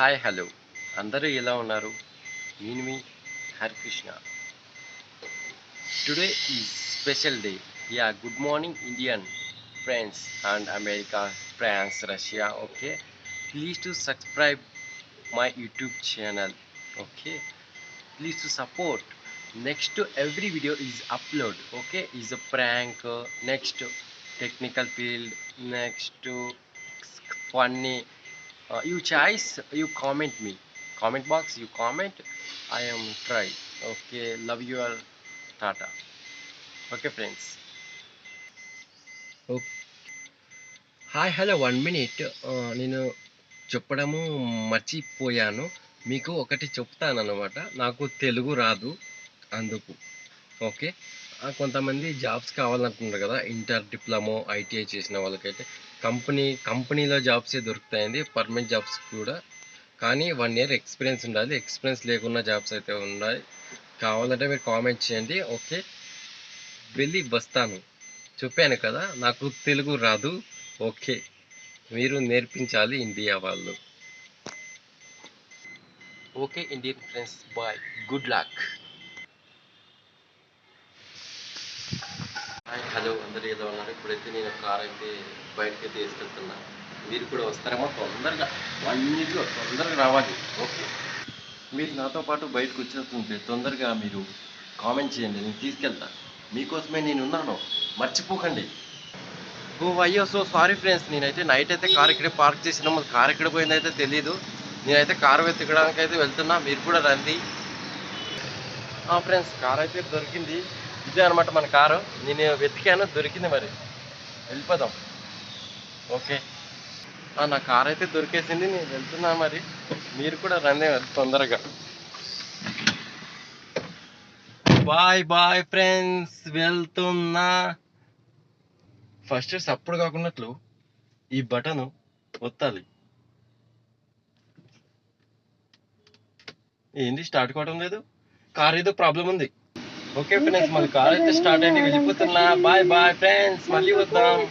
Hi hello అందరూ ఎలా ఉన్నారు? నేను మీ Harikrishna. Today is special day. Good morning Indian friends and America, France, Russia. Okay, please to subscribe my YouTube channel. Okay, please to support. Next every video is upload. Okay, is a prank, next technical field, next funny. You choice, you comment me, comment box, you comment, I am try. Okay, love you all. Tata. Okay friends. Okay. Hi hello 1 minute. నేను చెప్పడము మర్చిపోయాను. మీకు ఒకటి చెప్తానన్నమాట. నాకు తెలుగు రాదు అందుకు. Okay, కొంతమంది jobs కావాలనుకుంటారు కదా, ఇంటర్ డిప్లొమో ఐటీఐ చేసిన వాళ్ళకైతే కంపెనీలో జాబ్సే దొరుకుతాయండి, పర్మనెంట్ జాబ్స్ కూడా. కానీ 1 year ఎక్స్పీరియన్స్ ఉండాలి. ఎక్స్పీరియన్స్ లేకున్న జాబ్స్ అయితే ఉన్నాయి. కావాలంటే మీరు కామెంట్ చేయండి. ఓకే, వెళ్ళి వస్తాను. చెప్పాను కదా నాకు తెలుగు రాదు. ఓకే, మీరు నేర్పించాలి ఇండియా వాళ్ళు. Okay Indian friends, bye, good luck. Hi hello అందరూ ఎలా ఉన్నారు? ఇప్పుడైతే నేను కార్ అయితే బయటకి తీసుకెళ్తున్నా. మీరు కూడా వస్తారేమో, తొందరగా 1 minute తొందరగా రావాలి. ఓకే, మీరు నాతో పాటు బయటకు వచ్చేస్తుంటే తొందరగా మీరు కామెంట్ చేయండి, నేను తీసుకెళ్తా. మీకోసమే నేను ఉన్నాను, మర్చిపోకండి. ఓ అయ్యో, సో సారీ ఫ్రెండ్స్. నేనైతే నైట్ అయితే కార్ ఇక్కడే పార్క్ చేసినాము. కార్ ఎక్కడ పోయిందైతే తెలీదు. నేనైతే కారు వెతకడానికి అయితే వెళ్తున్నా, మీరు కూడా రండి. ఫ్రెండ్స్, కార్ అయితే దొరికింది. ఇదే అనమాట మన కారు. నేను వెతికాను, దొరికింది. మరి వెళ్ళిపోదాం. ఓకే, నా కార్ అయితే దొరికేసింది, నేను వెళ్తున్నా. మరి మీరు కూడా రండి తొందరగా. బాయ్ బాయ్ ఫ్రెండ్స్, వెళ్తున్నా. ఫస్ట్ సప్పుడు కాకున్నట్లు ఈ బటన్ ఒత్తాలి. ఏంది స్టార్ట్ కావడం లేదు? కార్ ఏదో ప్రాబ్లం ఉంది. ఓకే ఫ్రెండ్స్, మన కార్ అయితే స్టార్ట్ అయింది, వెళ్ళిపోతున్నా. బాయ్ బాయ్ ఫ్రెండ్స్, మళ్ళీ వద్దాం.